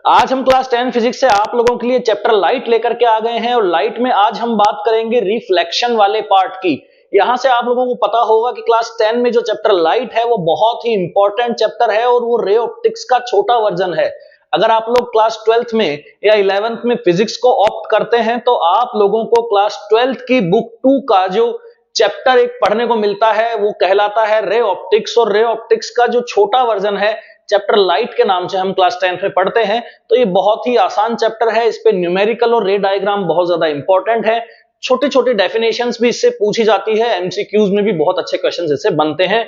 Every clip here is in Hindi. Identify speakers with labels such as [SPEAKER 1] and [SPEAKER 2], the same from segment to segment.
[SPEAKER 1] आज हम क्लास 10 फिजिक्स से आप लोगों के लिए चैप्टर लाइट लेकर के आ गए हैं और लाइट में आज हम बात करेंगे रिफ्लेक्शन वाले पार्ट की। यहां से आप लोगों को पता होगा कि क्लास 10 में जो चैप्टर लाइट है वो बहुत ही इंपॉर्टेंट चैप्टर है और वो रे ऑप्टिक्स का छोटा वर्जन है। अगर आप लोग क्लास 12th में या 11th में फिजिक्स को ऑप्ट करते हैं तो आप लोगों को क्लास 12th की बुक 2 का जो चैप्टर एक पढ़ने को मिलता है वो कहलाता है रे ऑप्टिक्स, और रे ऑप्टिक्स का जो छोटा वर्जन है चैप्टर लाइट के नाम से हम क्लास 10 में पढ़ते हैं। तो ये बहुत ही आसान चैप्टर है, इस पे न्यूमेरिकल और रे डायग्राम बहुत ज्यादा इंपॉर्टेंट है। छोटी छोटी डेफिनेशंस भी इससे पूछी जाती है, एमसीक्यूज में भी बहुत अच्छे क्वेश्चंस इससे बनते हैं।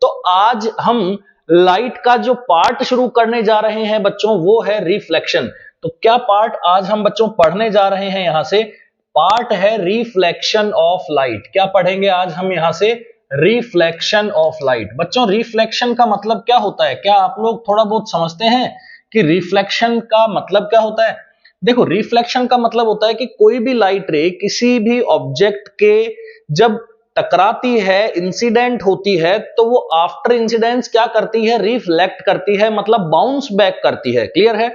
[SPEAKER 1] तो आज हम लाइट का जो पार्ट शुरू करने जा रहे हैं बच्चों वो है रिफ्लेक्शन। तो क्या पार्ट आज हम बच्चों पढ़ने जा रहे हैं, यहां से पार्ट है रिफ्लेक्शन ऑफ लाइट। क्या पढ़ेंगे आज हम यहां से? Reflection of light. बच्चों रिफ्लेक्शन का मतलब क्या होता है? क्या आप लोग थोड़ा बहुत समझते हैं कि रिफ्लेक्शन का मतलब क्या होता है? देखो, रिफ्लेक्शन का मतलब होता है कि कोई भी लाइट रे किसी भी ऑब्जेक्ट के जब टकराती है, इंसिडेंट होती है, तो वो आफ्टर इंसिडेंस क्या करती है? रिफ्लेक्ट करती है, मतलब बाउंस बैक करती है। क्लियर है?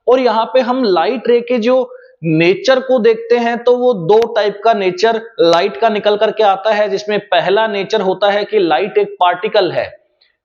[SPEAKER 1] और यहां पे हम लाइट रे के जो नेचर को देखते हैं तो वो दो टाइप का नेचर लाइट का निकल करके आता है, जिसमें पहला नेचर होता है कि लाइट एक पार्टिकल है।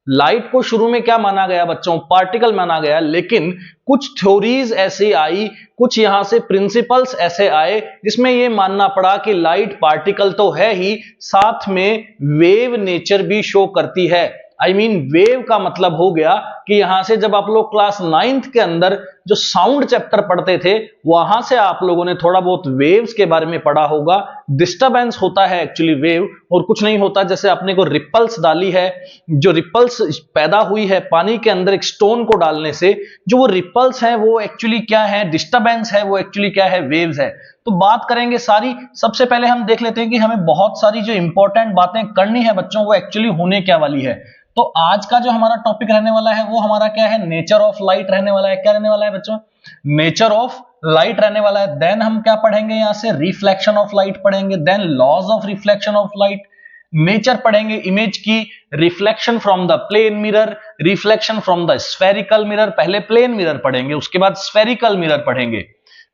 [SPEAKER 1] लाइट को शुरू में क्या माना गया बच्चों? पार्टिकल माना गया, लेकिन कुछ थ्योरीज ऐसी आई, कुछ यहां से प्रिंसिपल्स ऐसे आए जिसमें यह मानना पड़ा कि लाइट पार्टिकल तो है ही, साथ में वेव नेचर भी शो करती है। आई मीन वेव का मतलब हो गया कि यहां से जब आप लोग क्लास 9th के अंदर जो साउंड चैप्टर पढ़ते थे वहां से आप लोगों ने थोड़ा बहुत वेव्स के बारे में पढ़ा होगा। डिस्टरबेंस होता है एक्चुअली वेव, और कुछ नहीं होता। जैसे आपने को रिपल्स डाली है, जो रिपल्स पैदा हुई है पानी के अंदर एक स्टोन को डालने से, जो वो रिपल्स है वो एक्चुअली क्या है? डिस्टरबेंस है, वो एक्चुअली क्या है? वेव्स है। तो बात करेंगे सारी। सबसे पहले हम देख लेते हैं कि हमें बहुत सारी जो इंपॉर्टेंट बातें करनी है बच्चों वो एक्चुअली होने क्या वाली है। तो आज का जो हमारा टॉपिक रहने वाला है वो हमारा क्या है? नेचर ऑफ लाइट रहने वाला है। क्या रहने वाला है बच्चों? नेचर ऑफ लाइट रहने वाला है। देन हम क्या पढ़ेंगे? यहां से रिफ्लेक्शन ऑफ लाइट पढ़ेंगे, then laws of reflection of light, nature पढ़ेंगे इमेज की, reflection from the plane mirror, reflection from the spherical mirror. पहले प्लेन मिरर पढ़ेंगे, उसके बाद स्फेरिकल मिरर पढ़ेंगे,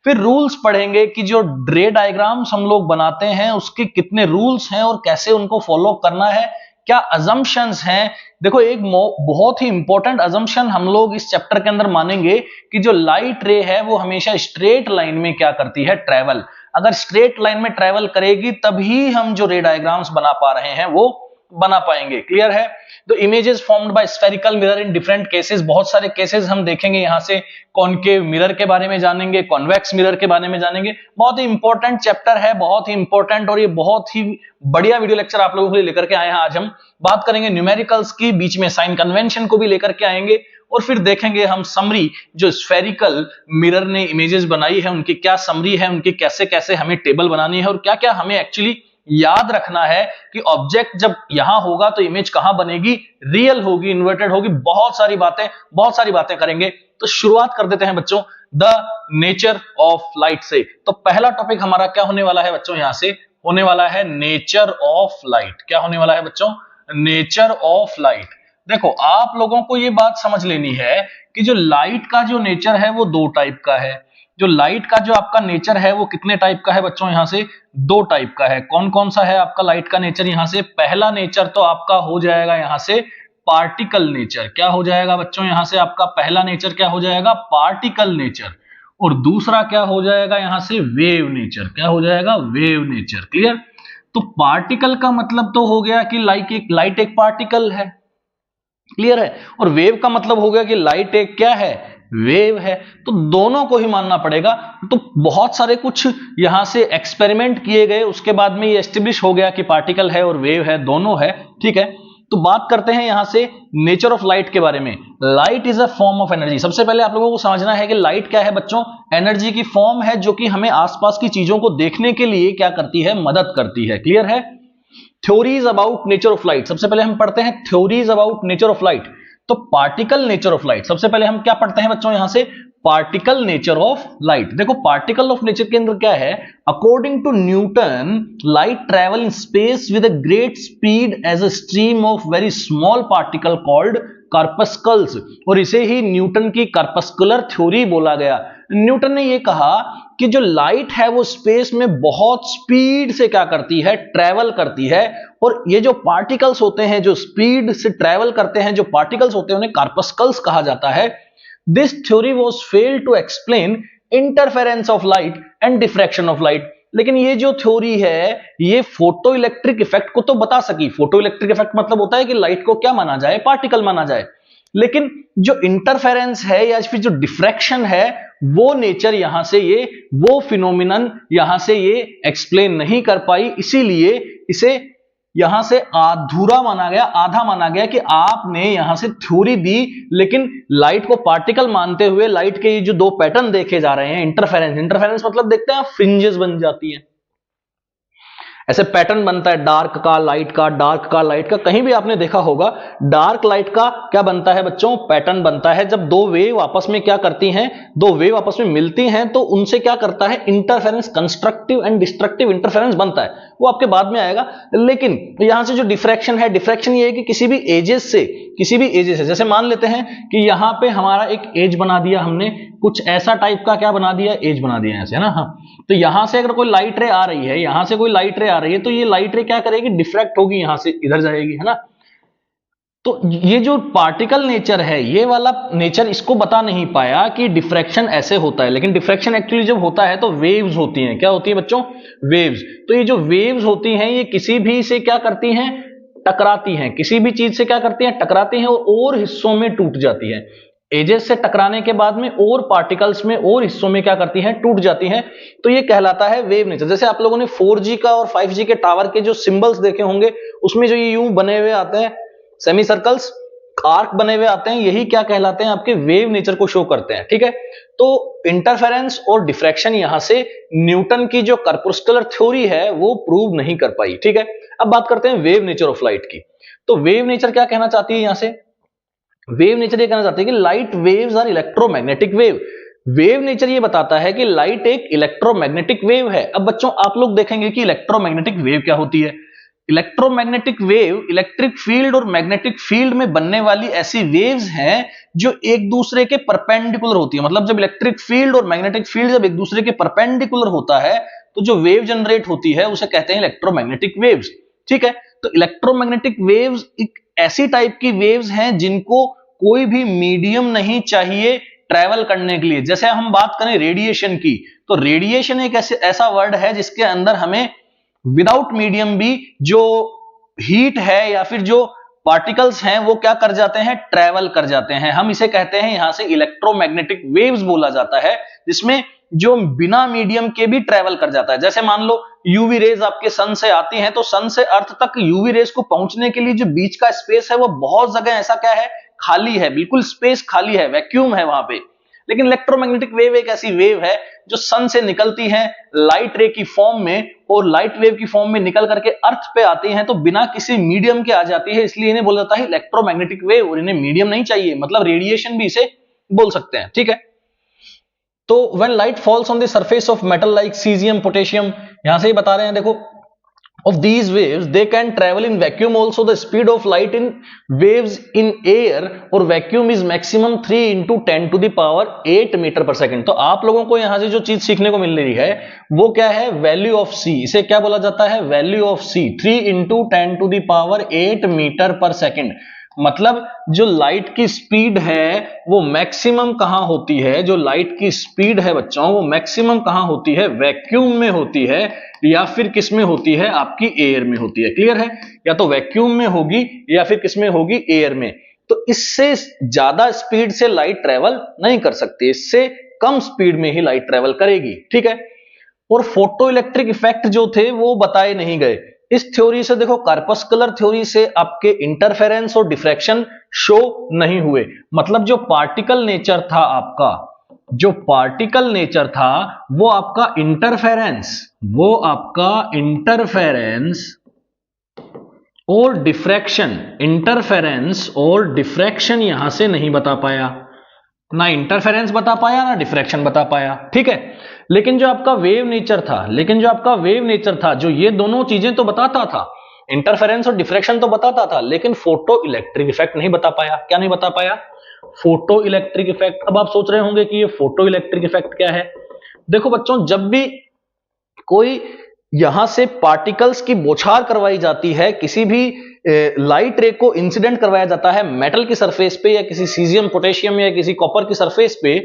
[SPEAKER 1] फिर रूल्स पढ़ेंगे कि जो रे डायग्राम्स हम लोग बनाते हैं उसके कितने रूल्स हैं और कैसे उनको फॉलो करना है, क्या अजम्पशंस हैं। देखो, एक बहुत ही इंपॉर्टेंट अजम्पशन हम लोग इस चैप्टर के अंदर मानेंगे कि जो लाइट रे है वो हमेशा स्ट्रेट लाइन में क्या करती है? ट्रेवल। अगर स्ट्रेट लाइन में ट्रेवल करेगी तभी हम जो रे डायग्राम्स बना पा रहे हैं वो बना पाएंगे। क्लियर है? तो images formed by spherical mirror in different cases, बहुत सारे केसेस हम देखेंगे यहां से। कॉनकेव मिरर के बारे में जानेंगे, कॉन्वेक्स मिरर के बारे में जानेंगे। बहुत ही इंपॉर्टेंट चैप्टर है, बहुत ही इंपॉर्टेंट, और ये बहुत ही बढ़िया वीडियो लेक्चर आप लोगों के लिए लेकर के आए हैं। आज हम बात करेंगे न्यूमेरिकल्स की, बीच में साइन कन्वेंशन को भी लेकर के आएंगे, और फिर देखेंगे हम समरी, जो स्फेरिकल मिरर ने इमेजेस बनाई है उनकी क्या समरी है, उनकी कैसे कैसे हमें टेबल बनानी है, और क्या क्या हमें एक्चुअली याद रखना है कि ऑब्जेक्ट जब यहां होगा तो इमेज कहां बनेगी? रियल होगी, इन्वर्टेड होगी। बहुत सारी बातें करेंगे। तो शुरुआत कर देते हैं बच्चों द नेचर ऑफ लाइट से। तो पहला टॉपिक हमारा क्या होने वाला है बच्चों? यहां से होने वाला है नेचर ऑफ लाइट। क्या होने वाला है बच्चों? Nature of light. देखो, आप लोगों को यह बात समझ लेनी है कि जो लाइट का जो नेचर है वो दो टाइप का है। जो लाइट का जो आपका नेचर है वो कितने टाइप का है बच्चों? यहां से दो टाइप का है। कौन कौन सा है आपका लाइट का नेचर? यहां से पहला नेचर तो आपका हो जाएगा यहां से पार्टिकल नेचर। क्या हो जाएगा बच्चों? यहां से आपका पहला नेचर क्या हो जाएगा? Particle nature. और दूसरा क्या हो जाएगा यहां से? Wave nature. क्या हो जाएगा? Wave nature. क्लियर? तो पार्टिकल का मतलब तो हो गया कि लाइट एक पार्टिकल है। क्लियर है? और वेव का मतलब हो गया कि लाइट एक क्या है? वेव है। तो दोनों को ही मानना पड़ेगा। तो बहुत सारे कुछ यहां से एक्सपेरिमेंट किए गए, उसके बाद में ये एस्टेब्लिश हो गया कि पार्टिकल है और वेव है, दोनों है। ठीक है? तो बात करते हैं यहां से नेचर ऑफ लाइट के बारे में। Light is a form of energy. सबसे पहले आप लोगों को समझना है कि लाइट क्या है बच्चों? एनर्जी की फॉर्म है, जो कि हमें आसपास की चीजों को देखने के लिए क्या करती है? मदद करती है। क्लियर है? Theories about nature of light. सबसे पहले हम पढ़ते हैं theories about nature of light. तो पार्टिकल नेचर ऑफ लाइट। सबसे पहले हम क्या पढ़ते हैं बच्चों? यहां से पार्टिकल नेचर ऑफ लाइट। देखो पार्टिकल ऑफ नेचर के अंदर क्या है, according to Newton light travel in space with a great speed as a stream of very small particle called corpuscles, और इसे ही न्यूटन की कार्पस्कुलर थ्योरी बोला गया। न्यूटन ने यह कहा कि जो लाइट है वो स्पेस में बहुत स्पीड से क्या करती है, ट्रेवल करती है, और ये जो पार्टिकल्स होते हैं जो स्पीड से ट्रेवल करते हैं, जो पार्टिकल्स होते हैं उन्हें कार्पस्कल्स कहा जाता है। This theory was failed to explain interference of light and diffraction of light. लेकिन ये जो थ्योरी है ये फोटो इलेक्ट्रिक इफेक्ट को तो बता सकी। फोटो इलेक्ट्रिक इफेक्ट मतलब होता है कि लाइट को क्या माना जाए, पार्टिकल माना जाए, लेकिन जो इंटरफेरेंस है या फिर जो डिफ्रैक्शन है वो नेचर यहां से ये, वो फिनोमिनन यहां से ये एक्सप्लेन नहीं कर पाई, इसीलिए इसे यहां से अधूरा माना गया, आधा माना गया कि आपने यहां से थ्योरी दी लेकिन लाइट को पार्टिकल मानते हुए लाइट के ये जो दो पैटर्न देखे जा रहे हैं, इंटरफेरेंस मतलब देखते हैं फ्रिंजेस बन जाती है, ऐसे पैटर्न बनता है डार्क का लाइट का, डार्क का लाइट का। कहीं भी आपने देखा होगा डार्क लाइट का क्या बनता है बच्चों, पैटर्न बनता है। जब दो वेव आपस में क्या करती हैं, दो वेव आपस में मिलती हैं तो उनसे क्या करता है, interference, constructive and destructive interference बनता है, वो आपके बाद में आएगा। लेकिन यहां से जो डिफ्रैक्शन है, डिफ्रैक्शन ये है कि किसी भी एजेस से, जैसे मान लेते हैं कि यहां पे हमारा एक एज बना दिया हमने, कुछ ऐसा टाइप का क्या बना दिया, एज बना दिया ऐसे, है ना। हाँ, तो यहां से अगर कोई लाइट रे आ रही है, यहां से कोई लाइट रे आ रही है तो ये लाइट रे क्या करेगी, डिफ्रैक्ट होगी, यहां से इधर जाएगी, है ना। तो ये जो पार्टिकल नेचर है, ये वाला नेचर इसको बता नहीं पाया कि डिफ्रैक्शन ऐसे होता है। लेकिन डिफ्रैक्शन एक्चुअली जब होता है तो वेव्स होती हैं, क्या होती है बच्चों, वेव्स। तो ये जो वेव्स होती हैं ये किसी भी से क्या करती हैं, टकराती हैं, किसी भी चीज से क्या करती हैं, टकराती हैं और हिस्सों में टूट जाती हैं। एजेस से टकराने के बाद में और पार्टिकल्स में और हिस्सों में क्या करती हैं, टूट जाती हैं। तो ये कहलाता है वेव नेचर। जैसे आप लोगों ने 4G का और 5G के टावर के जो सिंबल्स देखे होंगे, उसमें जो ये यूं बने हुए आते हैं, सेमी सर्कल्स, आर्क बने हुए आते हैं, यही क्या कहलाते हैं, आपके वेव नेचर को शो करते हैं। ठीक है, तो इंटरफेरेंस और डिफ्रैक्शन यहां से न्यूटन की जो कर्पुस्कुलर थ्योरी है वो प्रूव नहीं कर पाई। ठीक है, अब बात करते हैं वेव नेचर ऑफ लाइट की। तो वेव नेचर क्या कहना चाहती है यहां से, वेव नेचर ये कहना चाहते हैं कि light waves are electromagnetic wave. Wave nature ये बताता है कि लाइट एक इलेक्ट्रोमैग्नेटिक वेव है। अब बच्चों आप लोग देखेंगे कि इलेक्ट्रोमैग्नेटिक वेव क्या होती है। इलेक्ट्रोमैग्नेटिक वेव इलेक्ट्रिक फील्ड और मैग्नेटिक फील्ड में बनने वाली ऐसी वेव्स हैं जो एक दूसरे के परपेंडिकुलर होती है। मतलब जब इलेक्ट्रिक फील्ड और मैग्नेटिक फील्ड जब एक दूसरे के परपेंडिकुलर होता है तो जो वेव जनरेट होती है उसे कहते हैं इलेक्ट्रोमैग्नेटिक वेव्स। ठीक है, तो इलेक्ट्रोमैग्नेटिक वेव्स एक ऐसी टाइप की वेव्स हैं जिनको कोई भी मीडियम नहीं चाहिए ट्रैवल करने के लिए। जैसे हम बात करें रेडिएशन की, तो रेडिएशन एक ऐसा वर्ड है जिसके अंदर हमें विदाउट मीडियम भी जो हीट है या फिर जो पार्टिकल्स हैं वो क्या कर जाते हैं, ट्रैवल कर जाते हैं। हम इसे कहते हैं यहां से इलेक्ट्रोमैग्नेटिक वेव्स बोला जाता है, जिसमें जो बिना मीडियम के भी ट्रैवल कर जाता है। जैसे मान लो यूवी रेज आपके सन से आती हैं, तो सन से अर्थ तक यूवी रेज को पहुंचने के लिए जो बीच का स्पेस है वो बहुत जगह ऐसा क्या है, खाली है, बिल्कुल स्पेस खाली है, वैक्यूम है वहां पे। लेकिन इलेक्ट्रोमैग्नेटिक वेव एक ऐसी वेव है जो सन से निकलती है लाइट रे की फॉर्म में, और लाइट वेव की फॉर्म में निकल करके अर्थ पे आती हैं तो बिना किसी मीडियम के आ जाती है, इसलिए इन्हें बोला जाता है इलेक्ट्रोमैग्नेटिक वेव। और इन्हें मीडियम नहीं चाहिए, मतलब रेडिएशन भी इसे बोल सकते हैं। ठीक है, तो when light falls on the surface of metal like cesium, potassium, यहां से ही बता रहे हैं देखो, of these waves they can travel in vacuum also. The speed of light in waves in air और vacuum is maximum 3 into 10 to the power 8 metre पर सेकंड। तो आप लोगों को यहां से जो चीज सीखने को मिल रही है वो क्या है, वैल्यू ऑफ c। इसे क्या बोला जाता है, value of c, 3 into 10 to the power 8 metre पर सेकंड। मतलब जो लाइट की स्पीड है वो मैक्सिमम कहां होती है, जो लाइट की स्पीड है बच्चों वो मैक्सिमम कहां होती है, वैक्यूम में होती है या फिर किस में होती है, आपकी एयर में होती है। क्लियर है, या तो वैक्यूम में होगी या फिर किस में होगी, एयर में। तो इससे ज्यादा स्पीड से लाइट ट्रेवल नहीं कर सकती, इससे कम स्पीड में ही लाइट ट्रेवल करेगी। ठीक है, और फोटो इलेक्ट्रिक इफेक्ट जो थे वो बताए नहीं गए। इस थ्योरी से देखो, कार्पस्कुलर थ्योरी से आपके इंटरफेरेंस और डिफ्रैक्शन शो नहीं हुए। मतलब जो पार्टिकल नेचर था आपका, जो पार्टिकल नेचर था वो आपका इंटरफेरेंस, वो आपका इंटरफेरेंस और डिफ्रैक्शन, इंटरफेरेंस और डिफ्रैक्शन यहां से नहीं बता पाया, ना इंटरफेरेंस बता पाया ना डिफ्रैक्शन बता पाया, ठीक है। लेकिन जो आपका वेव नेचर था, जो ये दोनों चीजें तो बताता था, इंटरफेरेंस और डिफ्रैक्शन तो बताता था, लेकिन फोटो इलेक्ट्रिक इफेक्ट नहीं बता पाया। क्या नहीं बता पाया? Photo electric effect. अब आप सोच रहे होंगे कि ये फोटो इलेक्ट्रिक इफेक्ट क्या है। देखो बच्चों, जब भी कोई यहां से पार्टिकल्स की बौछार करवाई जाती है, किसी भी लाइट रे को इंसिडेंट करवाया जाता है मेटल की सरफेस पे या किसी सीजियम, पोटेशियम या किसी कॉपर की सरफेस पे,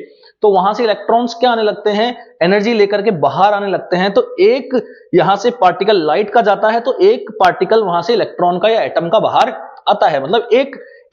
[SPEAKER 1] तो वहां से इलेक्ट्रॉन्स क्या आने लगते हैं, एनर्जी लेकर के बाहर आने लगते हैं। तो एक यहां से पार्टिकल लाइट का जाता है तो एक पार्टिकल वहां से इलेक्ट्रॉन का या एटम का बाहर आता है। मतलब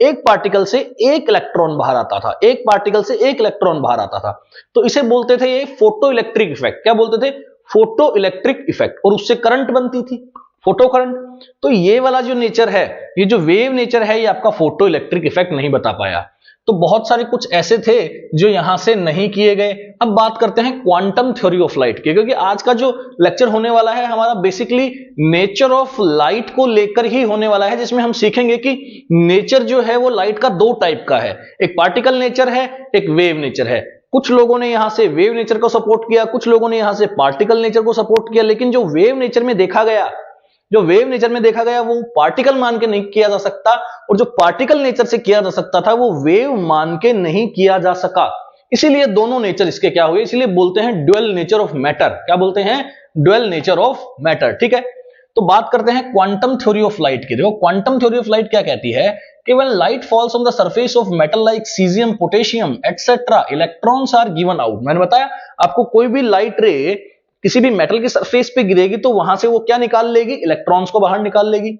[SPEAKER 1] एक पार्टिकल से एक इलेक्ट्रॉन बाहर आता था, एक पार्टिकल से एक इलेक्ट्रॉन बाहर आता था। तो इसे बोलते थे ये फोटो इलेक्ट्रिक इफेक्ट। क्या बोलते थे? Photo electric effect. और उससे करंट बनती थी, फोटो करंट। तो ये वाला जो नेचर है, ये जो वेव नेचर है, ये आपका फोटो इलेक्ट्रिक इफेक्ट नहीं बता पाया। तो बहुत सारे कुछ ऐसे थे जो यहां से नहीं किए गए। अब बात करते हैं क्वांटम थ्योरी ऑफ लाइट की, क्योंकि आज का जो लेक्चर होने वाला है हमारा बेसिकली नेचर ऑफ लाइट को लेकर ही होने वाला है, जिसमें हम सीखेंगे कि नेचर जो है वो लाइट का दो टाइप का है, एक पार्टिकल नेचर है, एक वेव नेचर है। कुछ लोगों ने यहां से वेव नेचर को सपोर्ट किया, कुछ लोगों ने यहां से पार्टिकल नेचर को सपोर्ट किया, लेकिन जो वेव नेचर में देखा गया वो पार्टिकल मान के नहीं किया जा सकता, और जो पार्टिकल नेचर से किया जा सकता था वो वेव मान के नहीं किया जा सका। इसीलिए दोनों नेचर इसके क्या हुए, इसीलिए बोलते हैं ड्यूअल नेचर ऑफ मैटर। क्या बोलते हैं? ड्यूअल नेचर ऑफ मैटर, ठीक है। तो बात करते हैं क्वांटम थ्योरी ऑफ लाइट की। देखो क्वांटम थ्योरी ऑफ लाइट क्या कहती है कि when light falls on the surface of metal like caesium, potassium et cetera, electrons are given out. मैंने बताया आपको, कोई भी लाइट रे किसी भी मेटल की सरफेस पे गिरेगी तो वहां से वो क्या निकाल लेगी, इलेक्ट्रॉन्स को बाहर निकाल लेगी।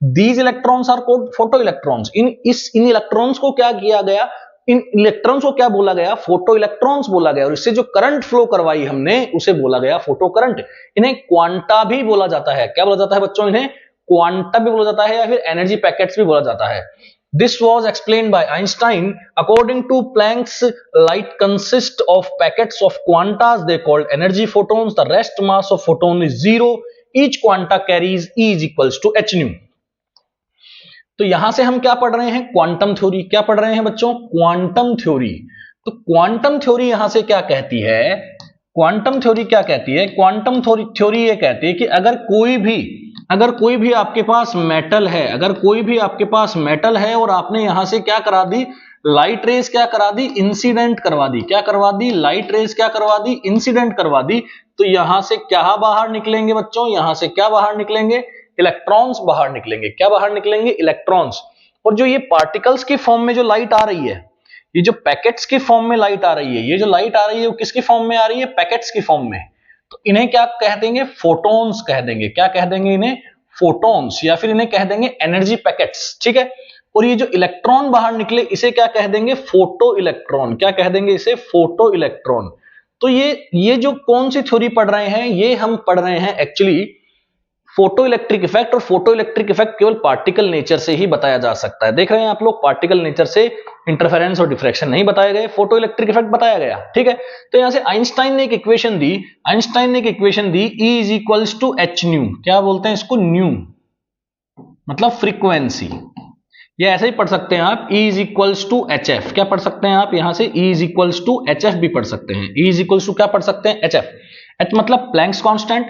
[SPEAKER 1] These electrons are called photo electrons. इन इलेक्ट्रॉन्स को क्या किया गया, इन इलेक्ट्रॉन्स को क्या बोला गया, फोटो इलेक्ट्रॉन्स बोला गया। और इससे जो करंट फ्लो करवाई हमने उसे बोला गया फोटो करंट। इन्हें क्वांटा भी बोला जाता है। क्या बोला जाता है बच्चों? इन्हें क्वांटा भी बोला जाता है या फिर एनर्जी पैकेट्स भी बोला जाता है। This was explained by Einstein. According to Planck's, light consists of packets of quantas they called energy photons. The rest mass of photon is zero. Each quanta carries E is equals to h nu. तो यहां से हम क्या पढ़ रहे हैं? Quantum theory. क्या पढ़ रहे हैं बच्चों? Quantum theory. तो क्वांटम थ्योरी यहां से क्या कहती है? क्वांटम थ्योरी क्या कहती है? क्वांटम थ्योरी ये कहती है कि अगर कोई भी आपके पास मेटल है, और आपने यहां से क्या करा दी, लाइट रेज क्या करा दी, इंसिडेंट करवा दी। क्या करवा दी? लाइट रेज क्या करवा दी, इंसिडेंट करवा दी। तो यहां से क्या बाहर निकलेंगे बच्चों? यहां से क्या बाहर निकलेंगे? इलेक्ट्रॉन्स बाहर निकलेंगे। क्या बाहर निकलेंगे? इलेक्ट्रॉन्स। और जो ये पार्टिकल्स की फॉर्म में जो लाइट आ रही है, ये जो पैकेट्स की फॉर्म में लाइट आ रही है, ये जो लाइट आ रही है वो किसकी फॉर्म में आ रही है? पैकेट्स की फॉर्म में। तो इन्हें क्या कह देंगे? फोटोन्स कह देंगे। क्या कह देंगे इन्हें? फोटोन्स, या फिर इन्हें कह देंगे एनर्जी पैकेट्स, ठीक है। और ये जो इलेक्ट्रॉन बाहर निकले इसे क्या कह देंगे? Photo electron. क्या कह देंगे इसे? Photo electron. तो ये जो कौन सी थ्योरी पढ़ रहे हैं, ये हम पढ़ रहे हैं एक्चुअली फोटो इलेक्ट्रिक इफेक्ट। और फोटो इलेक्ट्रिक इफेक्ट केवल पार्टिकल नेचर से ही बताया जा सकता है। देख रहे हैं आप लोग, पार्टिकल नेचर से इंटरफेरेंस और डिफ्रैक्शन नहीं बताए गए, फोटो इलेक्ट्रिक इफेक्ट बताया गया, ठीक है। तो यहां से आइंस्टाइन ने एक इक्वेशन दी, E is equals to h nu. क्या बोलते हैं इसको? न्यू मतलब फ्रीक्वेंसी। ये ऐसे ही पढ़ सकते हैं आप, E is equals to h f. क्या पढ़ सकते हैं आप यहां से? E is equals to h f भी पढ़ सकते हैं। E इज इक्वल्स टू क्या पढ़ सकते हैं? H F. एच मतलब प्लैंक्स कांस्टेंट,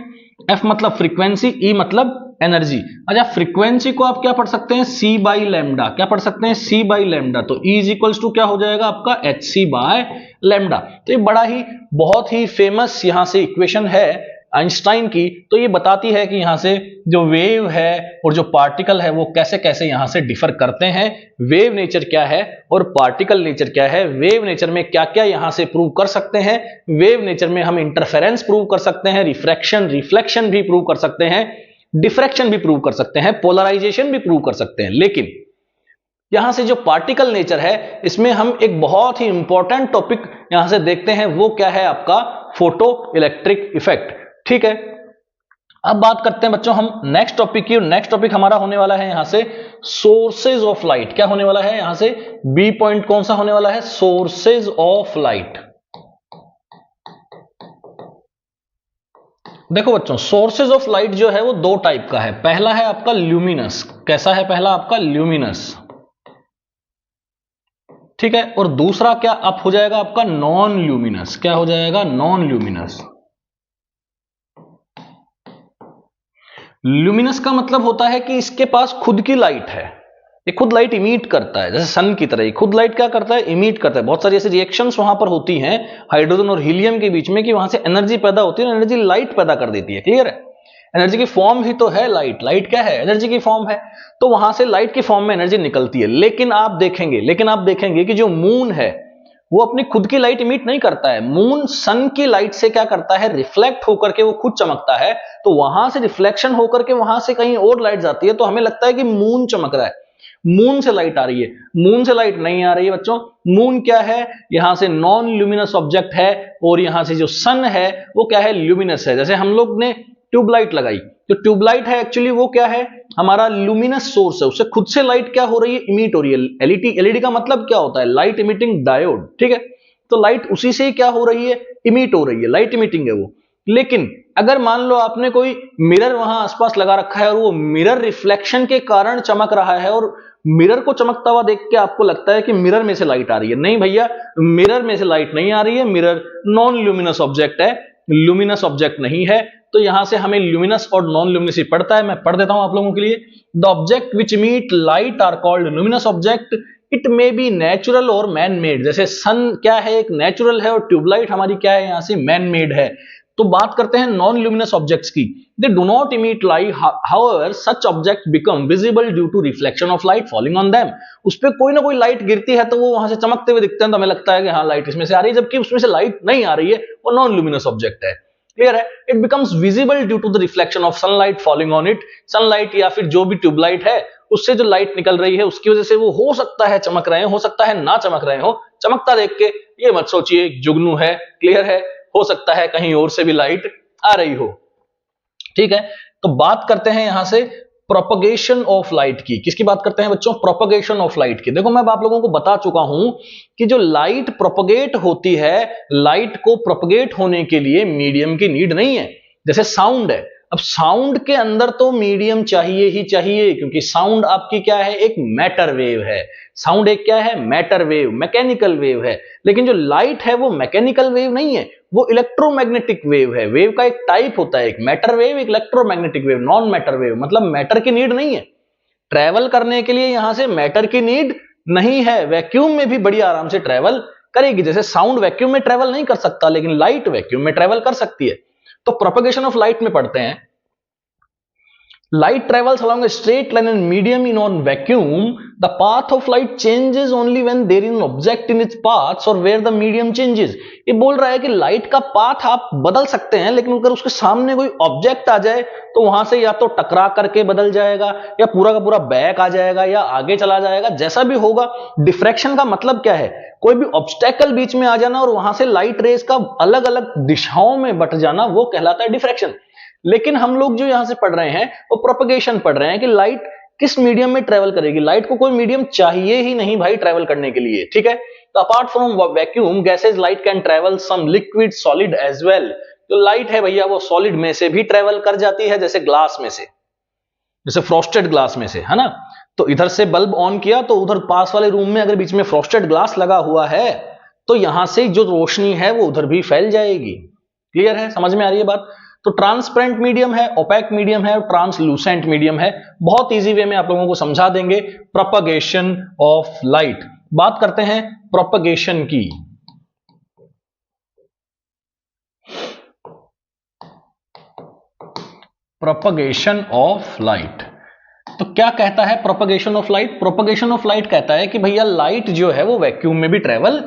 [SPEAKER 1] F मतलब फ्रीक्वेंसी, E मतलब एनर्जी। अच्छा, फ्रीक्वेंसी को आप क्या पढ़ सकते हैं? C by lambda. क्या पढ़ सकते हैं? C by lambda. तो E इज इक्वल्स टू क्या हो जाएगा आपका? HC by lambda. तो ये बहुत ही फेमस यहां से इक्वेशन है आइंस्टाइन की। तो ये बताती है कि यहां से जो वेव है और जो पार्टिकल है वो कैसे कैसे यहां से डिफर करते हैं, वेव नेचर क्या है और पार्टिकल नेचर क्या है, वेव नेचर में क्या क्या यहां से प्रूव कर सकते हैं। वेव नेचर में हम इंटरफेरेंस प्रूव कर सकते हैं, रिफ्लेक्शन भी प्रूव कर सकते हैं, डिफ्रैक्शन भी प्रूव कर सकते हैं, पोलराइजेशन भी प्रूव कर सकते हैं। लेकिन यहां से जो पार्टिकल नेचर है इसमें हम एक बहुत ही इंपॉर्टेंट टॉपिक यहां से देखते हैं, वो क्या है आपका? फोटो इलेक्ट्रिक इफेक्ट, ठीक है। अब बात करते हैं बच्चों हम नेक्स्ट टॉपिक की। नेक्स्ट टॉपिक हमारा होने वाला है यहां से सोर्सेज ऑफ लाइट। क्या होने वाला है यहां से? बी पॉइंट कौन सा होने वाला है? Sources of light. देखो बच्चों, सोर्सेज ऑफ लाइट जो है वो दो टाइप का है। पहला है आपका ल्यूमिनस। कैसा है पहला? आपका ल्यूमिनस, ठीक है। और दूसरा क्या अप हो जाएगा आपका नॉन ल्यूमिनस, क्या हो जाएगा नॉन ल्यूमिनस। ल्यूमिनस का मतलब होता है कि इसके पास खुद की लाइट है, ये खुद लाइट इमिट करता है, जैसे सन की तरह खुद लाइट क्या करता है, इमिट करता है। बहुत सारी ऐसी रिएक्शंस वहां पर होती हैं हाइड्रोजन और हीलियम के बीच में कि वहां से एनर्जी पैदा होती है, एनर्जी लाइट पैदा कर देती है। क्लियर है? एनर्जी की फॉर्म ही तो है लाइट, लाइट क्या है, एनर्जी की फॉर्म है। तो वहां से लाइट की फॉर्म में एनर्जी निकलती है। लेकिन आप देखेंगे कि जो मून है वो अपनी खुद की लाइट इमिट नहीं करता है। मून सन की लाइट से क्या करता है, रिफ्लेक्ट होकर के वो खुद चमकता है। तो वहां से रिफ्लेक्शन होकर के वहां से कहीं और लाइट जाती है, तो हमें लगता है कि मून चमक रहा है, मून से लाइट आ रही है। मून से लाइट नहीं आ रही है बच्चों। मून क्या है, यहां से नॉन ल्यूमिनस ऑब्जेक्ट है, और यहां से जो सन है वो क्या है, ल्यूमिनस है। जैसे हम लोग ने ट्यूबलाइट लगाई, जो ट्यूबलाइट है एक्चुअली वो क्या है, हमारा ल्यूमिनस सोर्स है, उससे खुद से लाइट क्या हो रही है, इमिट हो रही है। एलईडी का मतलब क्या होता है, लाइट इमिटिंग डायोड। ठीक है? तो लाइट उसी से क्या हो रही है, इमिट हो रही है, लाइट इमिटिंग है वो। लेकिन अगर मान लो आपने कोई मिरर वहां आसपास लगा रखा है और वो मिरर रिफ्लेक्शन के कारण चमक रहा है, और मिरर को चमकता हुआ देख के आपको लगता है कि मिरर में से लाइट आ रही है, नहीं भैया, मिरर में से लाइट नहीं आ रही है, मिरर नॉन ल्यूमिनस ऑब्जेक्ट है, ल्यूमिनस ऑब्जेक्ट नहीं है। तो यहां से हमें ल्यूमिनस और नॉन ल्यूमिनस ही पड़ता है। मैं पढ़ देता हूं आप लोगों के लिए। The object which emit light are called luminous object, it may be natural और मैन मेड। जैसे सन क्या है, एक नेचुरल है, और ट्यूबलाइट हमारी क्या है, यहां से मैन मेड है। तो बात करते हैं नॉन ल्यूमिनस ऑब्जेक्ट्स की। They do not emit light, however such object become visible due to reflection of light falling on them. उस पर कोई ना कोई लाइट गिरती है तो वो वहां से चमकते हुए दिखते हैं, तो हमें लगता है कि हाँ लाइट इसमें से आ रही है, जबकि उसमें से लाइट नहीं आ रही है, वो नॉन ल्यूमिनस ऑब्जेक्ट है। क्लियर है? It becomes visible due to the reflection of sunlight falling on it. Sunlight या फिर जो भी ट्यूबलाइट है उससे जो लाइट निकल रही है उसकी वजह से वो हो सकता है चमक रहे हो सकता है ना चमक रहे हो। चमकता देख के ये मत सोचिए जुगनू है। क्लियर है? हो सकता है कहीं और से भी लाइट आ रही हो। ठीक है? तो बात करते हैं यहां से प्रोपगेशन ऑफ लाइट की। किसकी बात करते हैं बच्चों? प्रोपगेशन ऑफ लाइट की। देखो मैं आप लोगों को बता चुका हूं कि जो लाइट प्रोपगेट होती है, लाइट को प्रोपगेट होने के लिए मीडियम की नीड नहीं है। जैसे साउंड है, अब साउंड के अंदर तो मीडियम चाहिए ही चाहिए, क्योंकि साउंड आपकी क्या है, एक मैटर वेव है। साउंड एक क्या है, मैटर वेव, मैकेनिकल वेव है। लेकिन जो लाइट है वो मैकेनिकल वेव नहीं है, वो इलेक्ट्रोमैग्नेटिक वेव है। वेव का एक टाइप होता है, एक मैटर वेव, एक electromagnetic wave. Non matter wave मतलब मैटर की नीड नहीं है ट्रैवल करने के लिए, यहां से मैटर की नीड नहीं है। वैक्यूम में भी बड़ी आराम से ट्रैवल करेगी। जैसे साउंड वैक्यूम में ट्रैवल नहीं कर सकता, लेकिन लाइट वैक्यूम में ट्रैवल कर सकती है। तो प्रोपगेशन ऑफ लाइट में पढ़ते हैं, light travels along a straight line and medium in on vacuum. The path of light changes only when there is an object in its path or where the medium changes. ये बोल रहा है कि लाइट का पाथ आप बदल सकते हैं, लेकिन अगर उसके सामने कोई ऑब्जेक्ट आ जाए तो वहां से या तो टकरा करके बदल जाएगा, या पूरा का पूरा बैक आ जाएगा, या आगे चला जाएगा, जैसा भी होगा। डिफ्रैक्शन का मतलब क्या है, कोई भी ऑब्स्टेकल बीच में आ जाना और वहां से लाइट रेज का अलग अलग दिशाओं में बट जाना, वो कहलाता है डिफ्रैक्शन। लेकिन हम लोग जो यहां से पढ़ रहे हैं वो प्रोपगेशन पढ़ रहे हैं कि लाइट किस मीडियम में ट्रेवल करेगी। लाइट को कोई मीडियम चाहिए ही नहीं भाई ट्रेवल करने के लिए। ठीक है? तो apart from vacuum gases light can travel some liquid solid as well. जो लाइट है भैया वो सॉलिड में से भी ट्रेवल कर जाती है, जैसे ग्लास में से, जैसे फ्रॉस्टेड ग्लास में से, है ना। तो इधर से बल्ब ऑन किया तो उधर पास वाले रूम में अगर बीच में फ्रॉस्टेड ग्लास लगा हुआ है तो यहां से जो रोशनी है वो उधर भी फैल जाएगी। क्लियर है? समझ में आ रही है बात? तो ट्रांसपेरेंट मीडियम है, ओपेक मीडियम है, ट्रांसलूसेंट मीडियम है। बहुत इजी वे में आप लोगों को समझा देंगे प्रोपगेशन ऑफ लाइट। बात करते हैं प्रोपगेशन की। प्रोपगेशन ऑफ लाइट तो क्या कहता है propagation of light? Propagation of light कहता है कि भैया लाइट जो है वो वैक्यूम में भी ट्रेवल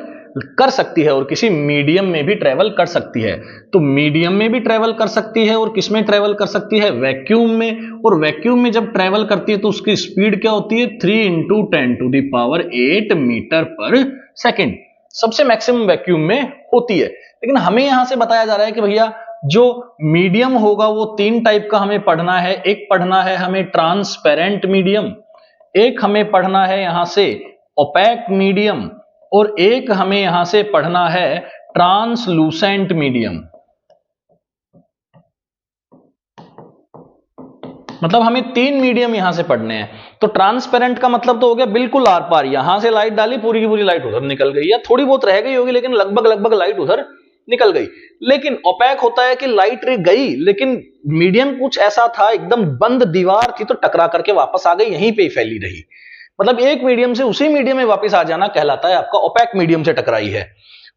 [SPEAKER 1] कर सकती है और किसी मीडियम में भी ट्रेवल कर सकती है। तो मीडियम में भी ट्रेवल कर सकती है और किस में ट्रेवल कर सकती है? वैक्यूम में। और वैक्यूम में जब ट्रेवल करती है तो उसकी स्पीड क्या होती है? 3 × 10⁸ मीटर पर सेकेंड। सबसे मैक्सिमम वैक्यूम में होती है। लेकिन हमें यहां से बताया जा रहा है कि भैया जो मीडियम होगा वो 3 टाइप का हमें पढ़ना है। एक पढ़ना है हमें ट्रांसपेरेंट मीडियम, एक हमें पढ़ना है यहां से ओपेक मीडियम, और एक हमें यहां से पढ़ना है ट्रांसलूसेंट मीडियम। मतलब हमें 3 मीडियम यहां से पढ़ने हैं। तो ट्रांसपेरेंट का मतलब तो हो गया बिल्कुल आर पार, यहां से लाइट डाली पूरी की पूरी लाइट उधर निकल गई, या थोड़ी बहुत रह गई होगी लेकिन लगभग लाइट उधर निकल गई। लेकिन ओपैक होता है कि लाइट गई लेकिन मीडियम कुछ ऐसा था, एकदम बंद दीवार थी तो टकरा करके वापस आ गई, यहीं पे ही फैली रही। मतलब एक मीडियम से उसी मीडियम में वापस आ जाना कहलाता है आपका ओपैक मीडियम से टकराई है।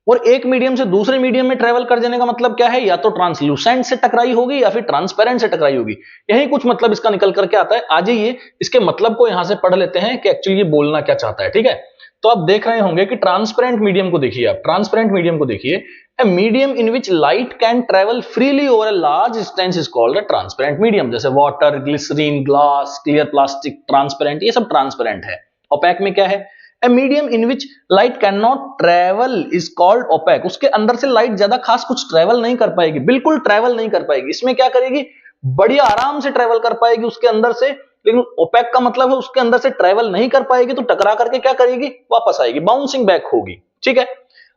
[SPEAKER 1] और एक मीडियम से दूसरे मीडियम में ट्रेवल कर जाने का मतलब क्या है, या तो ट्रांसलूसेंट से टकराई होगी या फिर ट्रांसपेरेंट से टकराई होगी। यही कुछ मतलब इसका निकल करके आता है। आ जाइए इसके मतलब को यहां से पढ़ लेते हैं कि एक्चुअली ये बोलना क्या चाहता है। ठीक है, तो आप देख रहे होंगे कि ट्रांसपेरेंट मीडियम को देखिए, आप ट्रांसपेरेंट मीडियम को देखिए, a medium in which light can travel freely over a large distance is called a transparent medium। जैसे water, glycerine, glass, clear plastic, transparent, ये सब ट्रांसपेरेंट है। ओपैक में क्या है, a medium in which light cannot travel is called opaque। उसके अंदर से लाइट ज्यादा खास कुछ ट्रेवल नहीं कर पाएगी, बिल्कुल ट्रेवल नहीं कर पाएगी। इसमें क्या करेगी, बढ़िया आराम से ट्रेवल कर पाएगी उसके अंदर से, लेकिन ओपैक का मतलब है उसके अंदर से ट्रेवल नहीं कर पाएगी तो टकरा करके क्या करेगी, वापस आएगी, बाउंसिंग बैक होगी। ठीक है,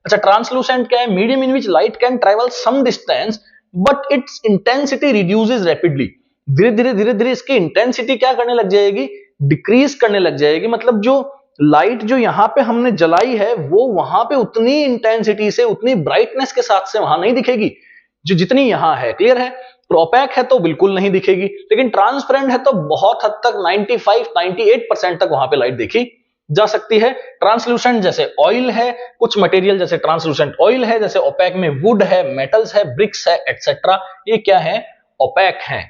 [SPEAKER 1] अच्छा ट्रांसलूसेंट क्या है, medium in which light can travel some distance but its intensity reduces rapidly. धीरे धीरे इसकी इंटेंसिटी क्या करने लग जाएगी, डिक्रीज करने लग जाएगी। मतलब जो लाइट जो यहां पे हमने जलाई है वो वहां पे उतनी इंटेंसिटी से, उतनी ब्राइटनेस के साथ से वहां नहीं दिखेगी जो जितनी यहां है। क्लियर है, ओपैक है तो बिल्कुल नहीं दिखेगी, लेकिन ट्रांसपेरेंट है तो बहुत हद तक 95-98% तक वहां पे लाइट देखी जा सकती है। ट्रांसलूसेंट जैसे ऑयल है, कुछ मटेरियल जैसे ट्रांसलूसेंट ऑयल है, जैसे ओपैक में वुड है, मेटल्स है, ब्रिक्स है, एटसेट्रा, ये क्या है, ओपैक है।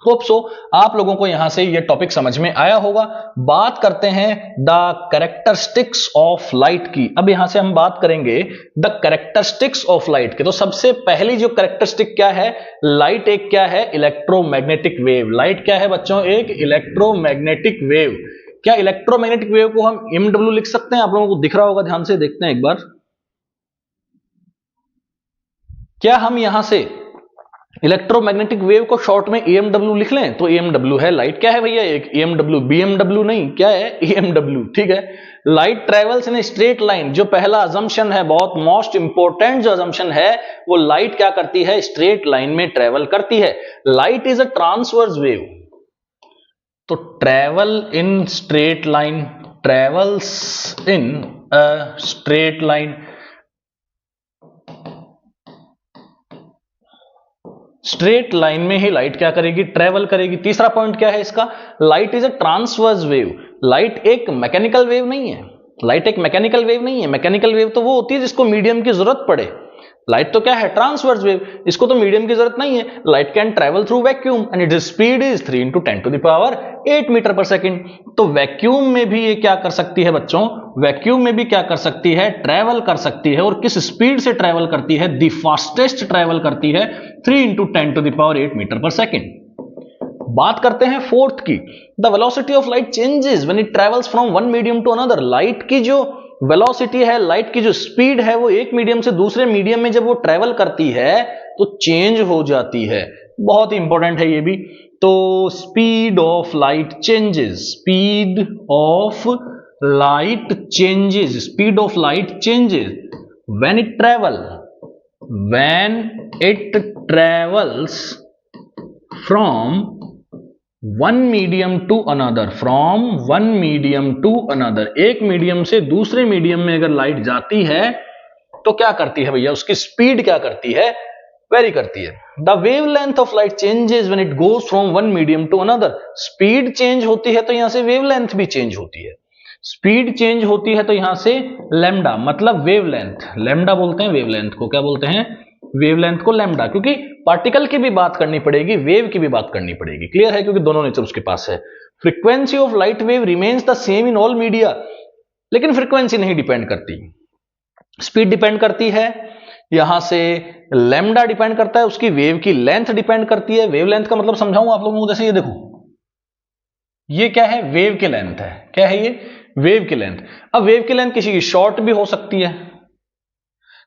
[SPEAKER 1] होप सो आप लोगों को यहां से ये टॉपिक समझ में आया होगा। बात करते हैं द कैरेक्टरिस्टिक्स ऑफ लाइट की। अब यहां से हम बात करेंगे द कैरेक्टरिस्टिक्स ऑफ लाइट के। तो सबसे पहली जो कैरेक्टरिस्टिक क्या है, लाइट एक क्या है, इलेक्ट्रोमैग्नेटिक वेव। लाइट क्या है बच्चों, एक इलेक्ट्रोमैग्नेटिक वेव। क्या इलेक्ट्रोमैग्नेटिक वेव को हम एमडब्ल्यू लिख सकते हैं, आप लोगों को दिख रहा होगा, ध्यान से देखते हैं एक बार। क्या हम यहां से इलेक्ट्रोमैग्नेटिक वेव को शॉर्ट में EMW लिख लें, तो EMW है लाइट। क्या है भैया, एक EMW, BMW नहीं, क्या है, EMW। ठीक है, light travels in straight line. जो पहला अजम्पशन है, बहुत मोस्ट इंपोर्टेंट जो अजम्पशन है, वो लाइट क्या करती है, स्ट्रेट लाइन में ट्रेवल करती है। Light is a transverse wave. तो travel in straight line, travels in a straight line, straight line में ही लाइट क्या करेगी, ट्रेवल करेगी। तीसरा पॉइंट क्या है इसका, light is a transverse wave. Light एक मैकेनिकल वेव नहीं है, लाइट एक मैकेनिकल वेव नहीं है। मैकेनिकल वेव तो वो होती है जिसको मीडियम की जरूरत पड़े, लाइट तो क्या है, ट्रांसवर्स वेव, इसको तो मीडियम की जरूरत नहीं है। Light can travel through vacuum and it speed is 3 × 10⁸ metre per second. तो वैक्यूम में भी ये क्या कर सकती है बच्चों, वैक्यूम में भी क्या कर सकती है, ट्रेवल कर सकती है। और किस स्पीड से ट्रेवल करती है, द फास्टेस्ट ट्रेवल करती है 3 × 10⁸ मीटर पर सेकेंड। बात करते हैं फोर्थ की, the velocity of light changes when it travels from one medium to another. Light की जो वेलोसिटी है, लाइट की जो स्पीड है, वो एक मीडियम से दूसरे मीडियम में जब वो ट्रेवल करती है तो चेंज हो जाती है। बहुत ही इंपॉर्टेंट है ये भी। तो speed of light changes, speed of light changes, speed of light changes when it travels from one medium to another, from one medium to another. एक मीडियम से दूसरे मीडियम में अगर लाइट जाती है तो क्या करती है भैया, उसकी स्पीड क्या करती है, वेरी करती है। The wavelength of light changes when it goes from one medium to another. Speed change होती है तो यहां से वेवलेंथ भी चेंज होती है। स्पीड चेंज होती है तो यहां से लैम्डा, मतलब वेवलेंथ, लैम्डा बोलते हैं वेवलेंथ को, क्या बोलते हैं, वेवलेंथ को लैम्डा। क्योंकि पार्टिकल की भी बात करनी पड़ेगी, वेव की भी बात करनी पड़ेगी। क्लियर है, क्योंकि दोनों नेचर उसके पास है। Frequency of light wave remains the same in all media. लेकिन फ्रीक्वेंसी नहीं डिपेंड करती, स्पीड डिपेंड करती है, यहां से लैम्डा डिपेंड करता है, उसकी वेव की लेंथ डिपेंड करती है। वेवलेंथ का मतलब समझाऊं आप लोगों को, जैसे ये देखो, ये क्या है, वेव की लेंथ है। क्या है ये, वेव की लेंथ। अब वेव की लेंथ किसी की शॉर्ट भी हो सकती है,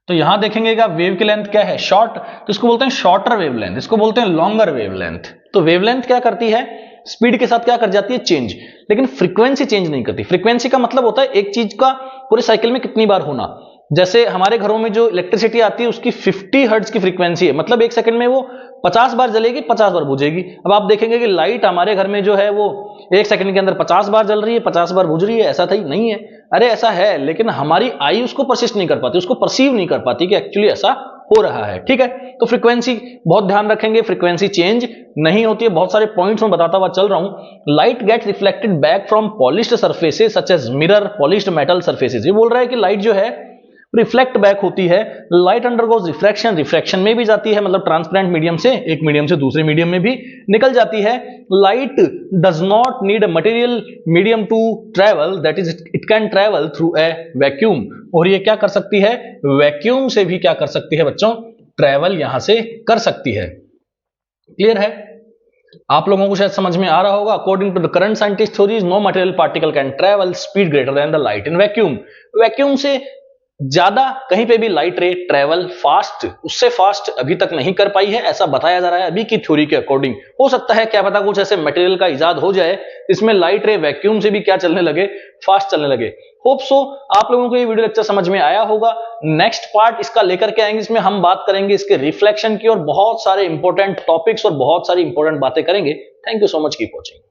[SPEAKER 1] तो यहां देखेंगे कि वेव की लेंथ क्या है, शॉर्ट, तो इसको बोलते हैं शॉर्टर वेवलेंथ, इसको बोलते हैं लॉन्गर वेवलेंथ। तो वेवलेंथ क्या करती है, स्पीड के साथ क्या कर जाती है, चेंज, लेकिन फ्रीक्वेंसी चेंज नहीं करती। फ्रीक्वेंसी का मतलब होता है एक चीज का पूरे साइकिल में कितनी बार होना। जैसे हमारे घरों में जो इलेक्ट्रिसिटी आती है उसकी 50 हर्ट्ज की फ्रीक्वेंसी है, मतलब एक सेकंड में वो 50 बार जलेगी, 50 बार बुझेगी। अब आप देखेंगे कि लाइट हमारे घर में जो है वो एक सेकंड के अंदर 50 बार जल रही है, 50 बार बुझ रही है, ऐसा था ही नहीं है। अरे ऐसा है, लेकिन हमारी आई उसको परसिस्ट नहीं कर पाती, उसको परसीव नहीं कर पाती कि एक्चुअली ऐसा हो रहा है। ठीक है, तो फ्रीक्वेंसी बहुत ध्यान रखेंगे, फ्रीक्वेंसी चेंज नहीं होती है। बहुत सारे पॉइंट्स में बताता हुआ चल रहा हूं। Light get reflected back from polished surfaces such as mirror, polished metal surfaces. ये बोल रहा है कि लाइट जो है रिफ्लेक्ट बैक होती है। लाइट अंडरगोज रिफ्रैक्शन, रिफ्रैक्शन में भी जाती है, मतलब ट्रांसपेरेंट मीडियम से एक मीडियम से दूसरे मीडियम में भी निकल जाती है। Light does not need a material medium to travel, that is it can travel through a vacuum. और ये क्या कर सकती है, वैक्यूम से भी क्या कर सकती है बच्चों, ट्रेवल यहां से कर सकती है। क्लियर है, आप लोगों को शायद समझ में आ रहा होगा। According to the current scientist theories, no material particle can travel speed greater than the light in vacuum. Vacuum से ज्यादा कहीं पे भी लाइट रे ट्रेवल फास्ट, उससे फास्ट अभी तक नहीं कर पाई है, ऐसा बताया जा रहा है अभी की थ्योरी के अकॉर्डिंग। हो सकता है क्या पता कुछ ऐसे मटेरियल का इजाद हो जाए इसमें लाइट रे वैक्यूम से भी क्या चलने लगे, फास्ट चलने लगे। होप सो आप लोगों को ये वीडियो लेक्चर समझ में आया होगा। नेक्स्ट पार्ट इसका लेकर के आएंगे, इसमें हम बात करेंगे इसके रिफ्लेक्शन की और बहुत सारे इंपॉर्टेंट टॉपिक्स और बहुत सारी इंपॉर्टेंट बातें करेंगे। Thank you so much, keep watching.